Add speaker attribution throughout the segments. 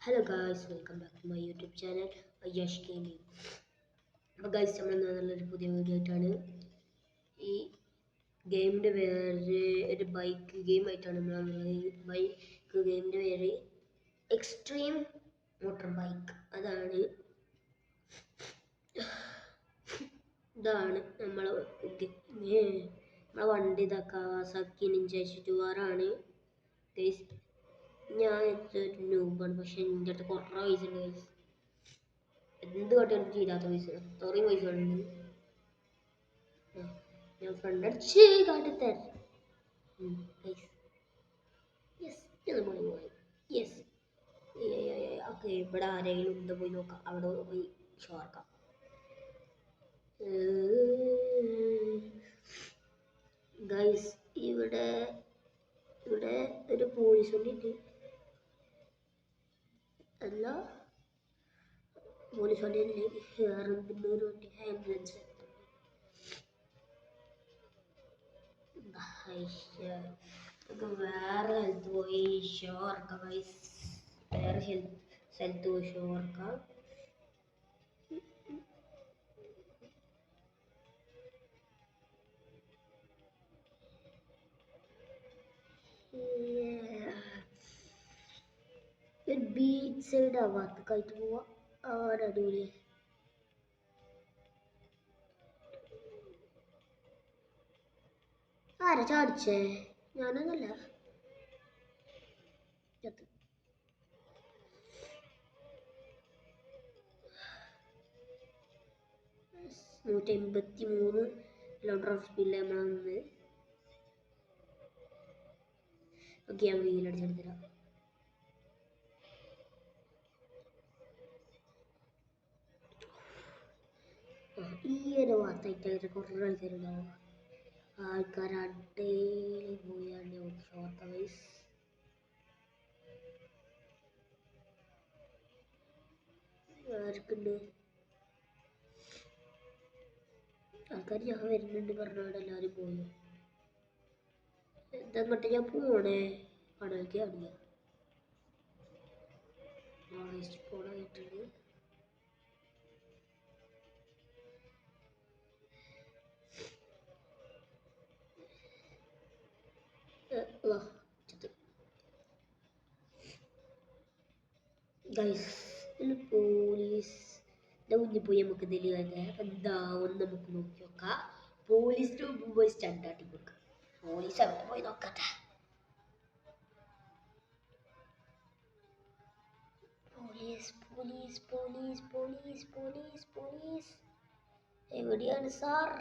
Speaker 1: Hello guys, welcome back to my YouTube channel Ayash Gaming. അപ്പോൾ guys നമ്മൾ നല്ലൊരു പുതിയ വീഡിയോ ആയിട്ടാണ്. ഈ ഗെയിമിൻ്റെ പേര് ഒരു ബൈക്ക് ഗെയിം ആയിട്ടാണ് നമ്മൾ ബൈക്ക് ഗെയിമിൻ്റെ പേര് എക്സ്ട്രീം മോട്ടോർ ബൈക്ക്. ഇതാണ് നമ്മളെ വണ്ടി. കവാസാക്കി നിഞ്ച ചുറ്റുവാറാണ് ഗൈസ്. ഞാൻ ഒരു നൂബാണ്, പക്ഷെ എൻ്റെ അടുത്ത് കുറേ പൈസ ഉണ്ട് ഗൈസ്. എന്ത് കാട്ടിയാലും ചെയ്താത്ത പൈസ, അത്രയും പൈസ ഉണ്ട്. ഞാൻ ഫ്രണ്ട് അടിച്ച് കാട്ടിത്തരാം ഗൈസ്. യെസ് പോയി യെസ്. ഓക്കെ, ഇവിടെ ആരെങ്കിലും ഉണ്ട് പോയി നോക്കാം. അവിടെ പോയി ഷോർക്കാം. ഗൈസ് ഇവിടെ ഒരു പോലീസ് വണ്ടിയുണ്ട്. അല്ല, പോലീസ് വണ്ടിയല്ലേ, വേറെ ഒരു വണ്ടി, ആംബുലൻസ്. വേറെ സ്ഥലത്ത് പോയി ഷോ ഇറക്കാം ഗൈസ്. വേറെ സ്ഥലത്ത് പോയി ഷോ ഇറക്കാം. ഒരു ബീച്ച് സൈഡ് ആവാത്തക്കായിട്ട് പോവാ. അവിടെ അടിപൊളി. ആരാ ചാടിച്ചേ? ഞാനൊന്നല്ല. 183 കിലോമീറ്റർ സ്പീഡിൽ നമ്മൾ വന്ന്. ഓക്കെ, ഞാൻ വീലടിച്ചെടുത്തരാം. ഈ ഒരു ഭാഗത്തായിട്ട് കുറേ ആൾക്കാരുണ്ടാവും. ആൾക്കാർ അടയിൽ പോയാണ്ട് ഷോർട്ട് വൈസ്. ആർക്കുണ്ട് ആൾക്കാർ? ഞാൻ വരുന്നുണ്ട് പറഞ്ഞാൽ എല്ലാവരും പോയി. എന്തങ്ങോട്ട് ഞാൻ പോണേ? കടലിലേക്ക് അടിയാ പോണായിട്ടുണ്ട്. ഗൈസ്, പോലീസിന്റെ മുന്നിൽ പോയി നമുക്ക് എന്താവും നമുക്ക് നോക്കി നോക്കാം. പോലീസിന്റെ മുമ്പ് പോയി സ്റ്റണ്ടാട്ടി കൊടുക്കാം. പോലീസ് അവിടെ പോയി നോക്കട്ടെ. Police police police police police police എവിടെയാണ് സാർ?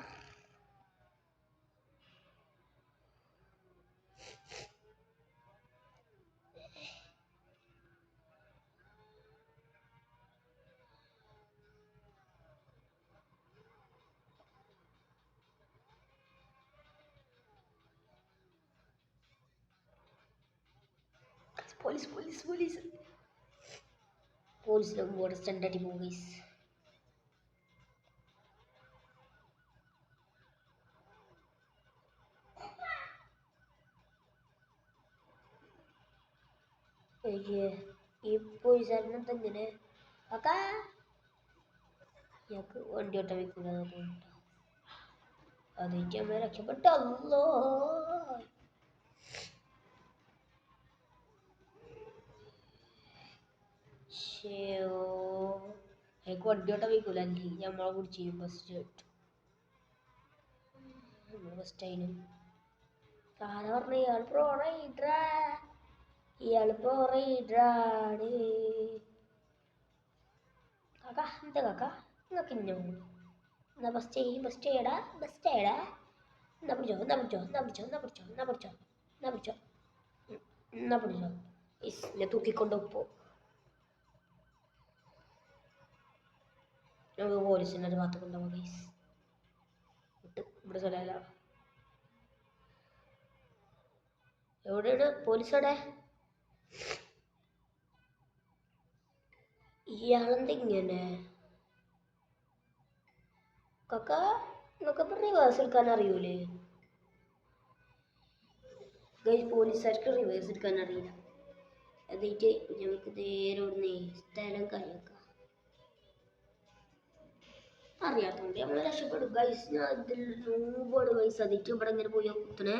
Speaker 1: പോലീസ് പോലീസ് പോലീസ് പോലീസിന്റെ മുമ്പോട്ട് സ്റ്റണ്ടാട്ടി പോകും ഗൈസ്. ഈ പോലീസുകാരനെന്താ ഇങ്ങനെ? ഞങ്ങൾക്ക് വണ്ടി ഓട്ടം വെക്കുക അതിട്ട് നമ്മൾ രക്ഷപ്പെട്ടല്ലോ. എനിക്ക് വണ്ടി ഓട്ടം വെക്കൂല, അല്ലെങ്കിൽ നമ്മളെ കുടിച്ച് ഫസ്റ്റ് അതിന് ആരാ പറഞ്ഞ ഇയാൾ പ്രോ റൈഡറാ, ഇയാൾ പ്രോ റൈഡറാണ്. കാക്ക എന്താ കാക്ക നിങ്ങൾക്ക് ഇന്നോ? എന്നാ ബസ്റ്റ് ചെയ്യടാ. എന്നാ പിടിച്ചോ. എന്നെ തൂക്കിക്കൊണ്ടൊപ്പോ നമുക്ക് പോലീസിൻ്റെ ഒരു ഭാഗത്ത് കൊണ്ടുപോകാം ഗൈസ്. ഇവിടെ സ്ഥലമല്ല. എവിടെയാണ് പോലീസ്? അവിടെ ഇയാളെന്തിങ്ങനെ? കാക്ക നിങ്ങൾക്ക് റിവേഴ്സ് എടുക്കാൻ അറിയൂലേ? ഗൈസ്, പോലീസുകാർക്ക് റിവേഴ്സ് എടുക്കാൻ അറിയില്ല. എന്നിട്ട് ഞങ്ങൾക്ക് നേരെ ഇവിടുന്ന് കളിയാക്കാം. അറിയാത്തോണ്ട് നമ്മൾ രക്ഷപ്പെടും ഗൈസ്. ഞാൻ ഇതിൽ നൂബോട് ഗൈസ്. അതിട്ട് ഇവിടെ ഇങ്ങനെ പോയി കുത്തണേ.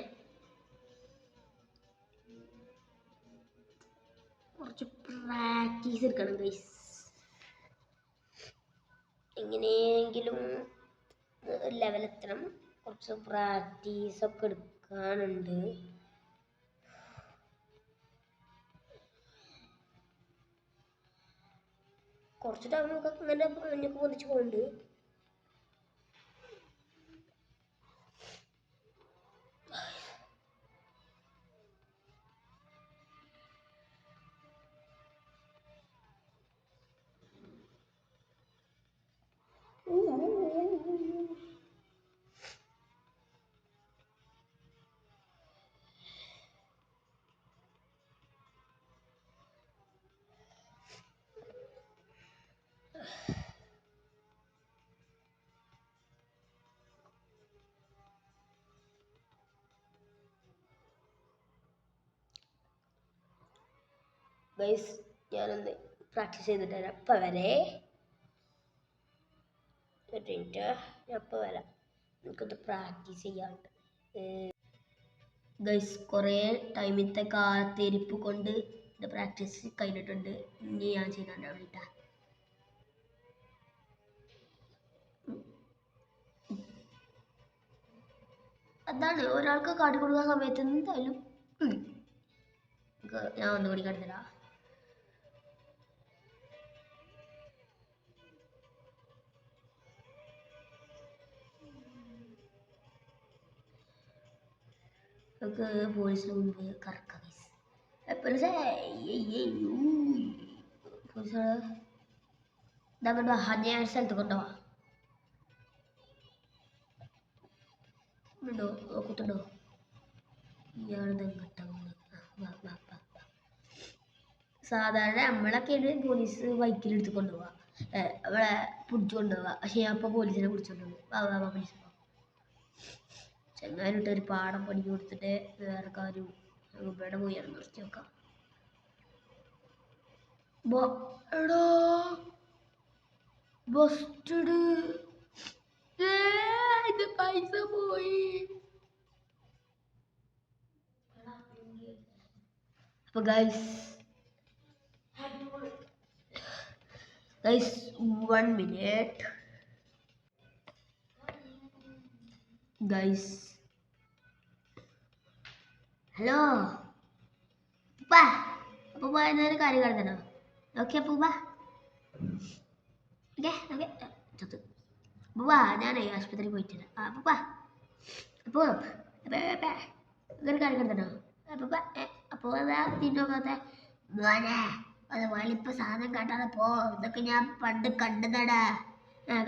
Speaker 1: കുറച്ച് പ്രാക്ടീസ് എടുക്കണം ഗൈസ്. എങ്ങനെയെങ്കിലും ലെവലെത്തണം. കുറച്ച് പ്രാക്ടീസ് ഒക്കെ എടുക്കാനുണ്ട്. കുറച്ച് ടൈം ഒക്കെ ഇങ്ങനെ മുന്നേക്ക് പൊന്നിച്ച് പോകുന്നുണ്ട്. ഗൈസ് ഞാനൊന്ന് പ്രാക്ടീസ് ചെയ്തിട്ട് വരാം. അപ്പം വരെ ഞാൻ അപ്പം വരാം. എനിക്കൊന്ന് പ്രാക്ടീസ് ചെയ്യാറുണ്ട് ഗൈസ്. കുറേ ടൈമിലത്തെ കാത്തിരിപ്പ് കൊണ്ട് എൻ്റെ പ്രാക്ടീസ് കഴിഞ്ഞിട്ടുണ്ട്. ഇനി ഞാൻ ചെയ്യാണ്ടാവും കേട്ടാ. അതാണ് ഒരാൾക്ക് കാട്ടിക്കൊടുക്കുന്ന സമയത്ത് എന്തായാലും ഞാൻ ഒന്നുകൂടി കണ്ടുതരാം. നമുക്ക് പോലീസിന് മുമ്പ് കറക്കാം ഗൈസ്. പോലീസ് ഇതാ കൊണ്ടോ. ഞാൻ സ്ഥലത്ത് കൊണ്ടുപോവാ. ഉണ്ടോ നോക്കത്തുണ്ടോ? ഇയാളത് സാധാരണ നമ്മളൊക്കെയാണ് പോലീസ് ബൈക്കിലെടുത്ത് കൊണ്ടുപോവാ, അവളെ പിടിച്ചു കൊണ്ടുപോവാ. പക്ഷെ ഞാൻ അപ്പോൾ പോലീസിനെ പിടിച്ചോണ്ടുപോകും. പോലീസ് ചെങ്ങാനിട്ട് ഒരു പാടം പണി കൊടുത്തിട്ട് വേറെ കാര്യം ഇവിടെ പോയി അത് നിർത്തി നോക്കാം. എടാ ബസ്റ്റഡ്, ഇത് പൈസ പോയി. അപ്പൊ ഗൈസ് 1 minute ഗൈസ്. ഹലോ അപ്പാ. അപ്പൂപ്പ എന്നൊരു കാര്യം കണ്ടോ? ഓക്കെ അപ്പൂപ്പ. ഓക്കെ ഓക്കെ ചത്ത്. അപ്പൂപ്പ ഞാനേ ആശുപത്രിയിൽ പോയിട്ട് അപ്പൂപ്പ. അപ്പോ ഒരു കാര്യം കണ്ടോ അപ്പൂപ്പ? അപ്പോൾ അതാ തിന്നോക്കാത്ത മോനെ അത് വളിപ്പ് സാധനം കാട്ടാതെ പോ. ഇതൊക്കെ ഞാൻ പണ്ട് കണ്ടതാടാ.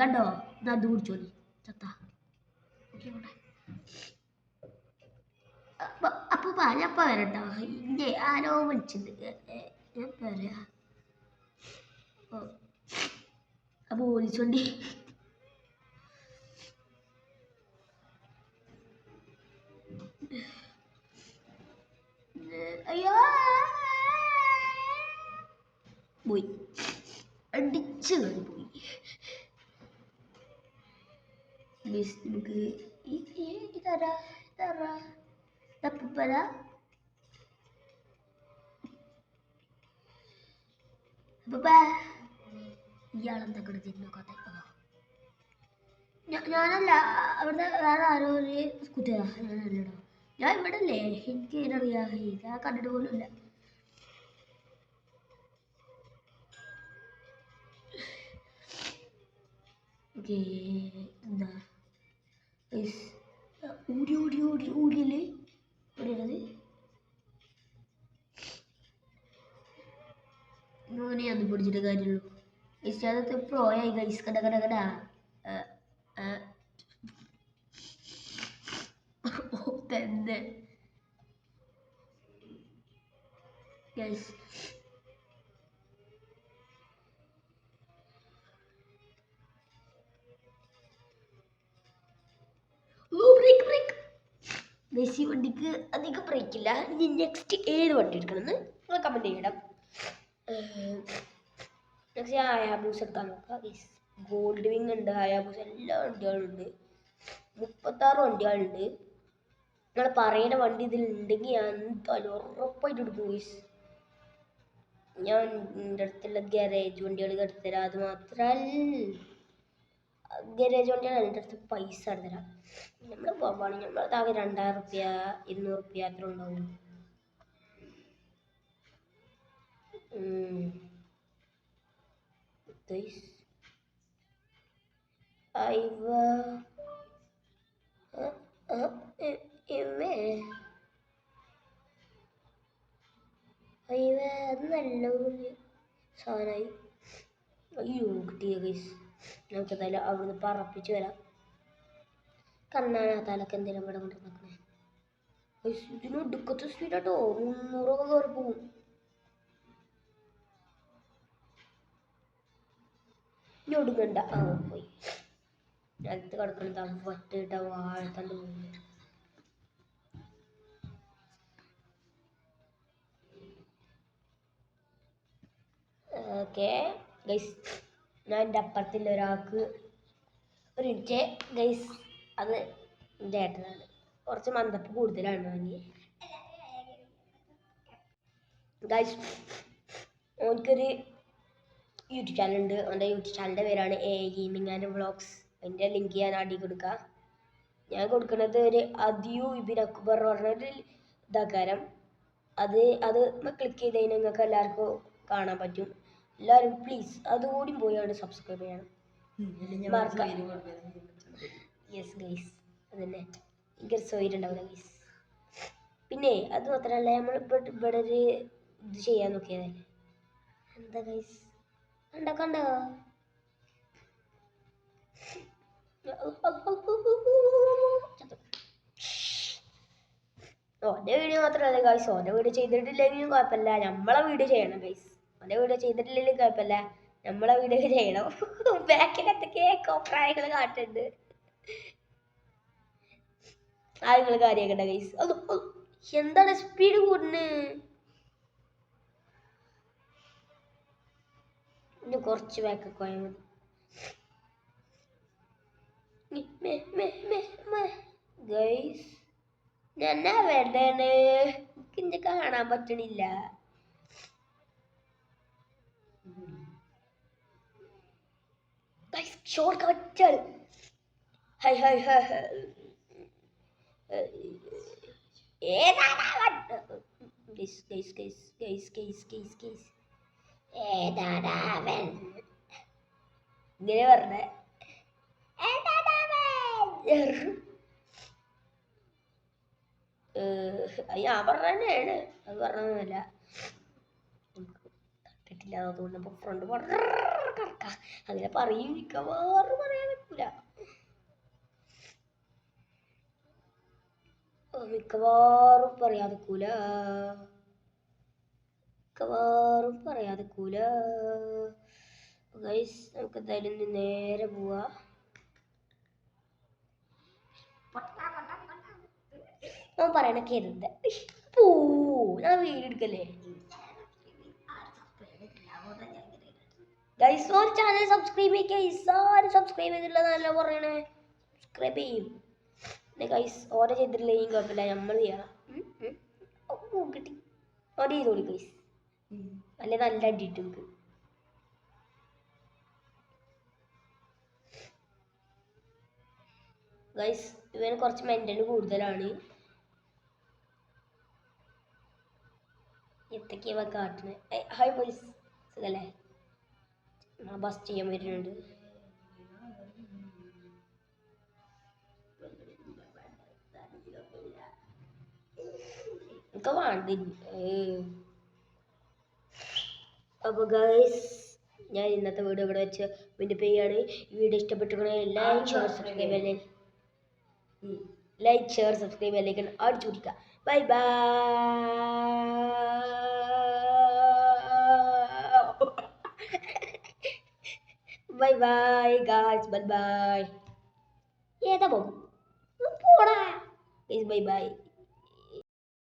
Speaker 1: കണ്ടോ? ഇതാ അത് കുടിച്ചോളി ചത്ത. അപ്പൂപ്പ ഞാൻ ഇപ്പം വരട്ടോ. ഇന്റെ ആരോ വിളിച്ചിട്ടുണ്ട്. ഞാൻ പറയാ അപ്പൊ വിളിച്ചോണ്ടി. അയ്യോ പോയി, അടിച്ചു കയറി പോയി. നമുക്ക് ഇതാരാ ഇതാരാ തപ്പല ഇയാളെന്താ കൂടെ തിന്നോക്കാത്ത? ഞാനല്ല, അവിടുത്തെ വേറെ ആരോ ഒരു കുട്ടിയാ. ഞാനല്ലടോ, ഞാൻ ഇവിടെ അല്ലേ. എനിക്ക് ഇതിനറിയാം, ഞാൻ കണ്ടിട്ട് പോലും ഇല്ല. ഓക്കെ എന്താ ഊരി ഊരി ഊരി ഊരിയല്ലേ ഓടിയത്? മോനെ അന്ന് പിടിച്ചിട്ട് കാര്യമുള്ളൂ. ഇഷ്ടത്തെ പ്രോയായി ഗൈസ്. കട കട കട തന്നെ ഗൈസ്. മെസ്സി വണ്ടിക്ക് അധികം ബ്രേക്കില്ല. ഇനി നെക്സ്റ്റ് ഏത് വണ്ടി എടുക്കണമെന്ന് നിങ്ങൾ കമൻറ്റ് ചെയ്യണം. നെക്സ്റ്റ് ഹയാബൂസ് എടുക്കാൻ നോക്കാം. ഗോൾഡ് വിങ് ഉണ്ട്, ഹയാബൂസ് എല്ലാ വണ്ടികളുണ്ട്. 36 വണ്ടികളുണ്ട്. നിങ്ങൾ പറയുന്ന വണ്ടി ഇതിലുണ്ടെങ്കിൽ ഞാൻ എന്തായാലും ഉറപ്പായിട്ട് എടുക്കും ഗൈസ്. ഞാൻ എൻ്റെ അടുത്തുള്ള ഗാരേജ് വണ്ടികൾ എടുത്തരാം. അത് മാത്രമല്ല ഗാരേജ് വണ്ടികൾ എൻ്റെ അടുത്ത് പൈസ എടുത്തരാം. നമ്മൾ പോകുകയാണെങ്കിൽ നമ്മളത് ആകെ 2000 റുപ്യ 200 റുപ്യ അത്ര ഉണ്ടാവും. അത് നല്ലൊരു സാധനമായി. അയ്യോ കിട്ടിയ ഗൈസ്. നമുക്ക് എന്തായാലും അവിടുന്ന് പറപ്പിച്ച് വരാം. കണ്ണാനാ തലക്ക് എന്തെങ്കിലും ഇവിടെ കൊണ്ടുവന്നേ. ഇതിന് ഒടുക്കത്തെ സ്പീഡാട്ടോ, 300 കയറി പോവും. ഇനി ഒടുങ്ങണ്ട. പോയി അടുത്ത് കിടക്കുന്നത് വട്ടിട്ട വാഴത്തണ്ട് പോകുന്നു. ഓക്കെ ഗൈസ്, ഞാൻ എൻ്റെ അപ്പുറത്തുള്ള ഒരാൾക്ക് ഒരു മിനിറ്റ് ഗൈസ്, അത് എൻ്റെ ഏട്ടനാണ്. കുറച്ച് മന്ദപ്പ് കൂടുതലാണ് വാങ്ങി ഗൈസ്. ഓനിക്കൊരു യൂട്യൂബ് ചാനലുണ്ട്. അവൻ്റെ യൂട്യൂബ് ചാനലിൻ്റെ പേരാണ് എ ഗെയിമിംഗ് ആൻഡ് വ്ളോഗ്സ്. അതിൻ്റെ ലിങ്ക് ഞാൻ അടി കൊടുക്കാം. ഞാൻ കൊടുക്കുന്നത് ഒരു അദിയു ഇബിൻ അക്ബർ പറഞ്ഞൊരു ഇതാക്കാരം. അത് ക്ലിക്ക് ചെയ്ത് കഴിഞ്ഞാൽ നിങ്ങൾക്ക് എല്ലാവർക്കും കാണാൻ പറ്റും. എല്ലാവരും പ്ലീസ് അതുകൂടി പോയാണ് സബ്സ്ക്രൈബ് ചെയ്യണം. യെസ് ഗൈസ്, അതന്നെ എനിക്കൊരു സൗകര്യമുണ്ടാവില്ല ഗൈസ്. പിന്നെ അത് മാത്രമല്ല, നമ്മളിപ്പോൾ ഇവിടെ ഒരു ഇത് ചെയ്യാൻ നോക്കിയതല്ലേ. എന്താ ഗൈസ് കണ്ടോ ഓൻ്റെ വീഡിയോ മാത്രമല്ല ഗൈസ്, ഓൻ്റെ വീഡിയോ ചെയ്തിട്ടില്ലെങ്കിലും കുഴപ്പമില്ല, നമ്മളെ വീഡിയോ ചെയ്യണം ഗൈസ്. ഓൻ്റെ വീഡിയോ ചെയ്തിട്ടില്ലെങ്കിലും കുഴപ്പമില്ല, നമ്മളെ വീഡിയോ ചെയ്യണം. ബാക്കിൽ എന്തൊക്കെ കോപ്രായങ്ങൾ കാട്ടുന്നുണ്ട്, ആ നിങ്ങൾ കാര്യമാക്കണ്ട ഗൈസ്. എന്താണ് സ്പീഡ് കൂടുന്നത്? ഇനി കുറച്ച് ബാക്കൊക്കെ പോയാൽ മതി ഗൈസ്. എന്നാ വേണ്ടാണ്, എനിക്ക് കാണാൻ പറ്റണില്ല. Short cut. Hi hi hi ഏതാടാവൻ ഇങ്ങനെ പറഞ്ഞേ. ഞാൻ പറഞ്ഞതന്നെയാണ്, അത് പറഞ്ഞതൊന്നുമല്ല. കണ്ടിട്ടില്ല, അതുകൊണ്ട് നമ്മൾ ഫ്രണ്ട് കറക്കാം അങ്ങനെ പറയും. മിക്കവാറും പറയാൻ പറ്റൂല, മിക്കവാറും പറയാതിക്കൂല ഗൈസ്. നമുക്ക് എന്തായാലും നേരെ പോവാ. ഞാൻ പറയണ കേരുത് ഞാൻ വീഡിയോ എടുക്കല്ലേ ഗൈസ്. ഒരു ചാനൽ സബ്സ്ക്രൈബ് ചെയ്യുക. ആരും സബ്സ്ക്രൈബ് ചെയ്തിട്ടുള്ളതല്ല പറയണേ, സബ്സ്ക്രൈബ് ചെയ്യും ഗൈസ്. ഓരോ ചെയ്തിട്ടില്ലെങ്കിൽ കുഴപ്പമില്ല, നമ്മൾ ചെയ്യണം. കിട്ടി ഓരോ ചെയ്തോളി ഗൈസ്, അല്ലെ നല്ല അടിയിട്ട് നമുക്ക്. ഗൈസ് ഇവന് കുറച്ച് മെന്റൽ കൂടുതലാണ്. എന്തൊക്കെയാ കാട്ടുന്നത്? ഹായ് പോലീസ്, സുഖല്ലേ? ബസ് ചെയ്യാൻ വരുന്നുണ്ട്. ഒക്കെ വേണ്ടില്ല. അപ്പോൾ ഗൈസ് ഞാൻ ഇന്നത്തെ വീഡിയോ ഇവിടെ വെച്ച് വിൻഡപ്പ് ചെയ്യാണ്. ഈ വീഡിയോ ഇഷ്ടപ്പെട്ടിട്ടുണ്ടെങ്കിൽ ലൈക്ക് ഷെയർ സബ്സ്ക്രൈബ് ബെല്ലൈക്കൺ അടിച്ചു കൊടുക്കുക. Bye bye. Bye bye guys, bye bye. ഏതാ പോകും പോടാ. Bye bye.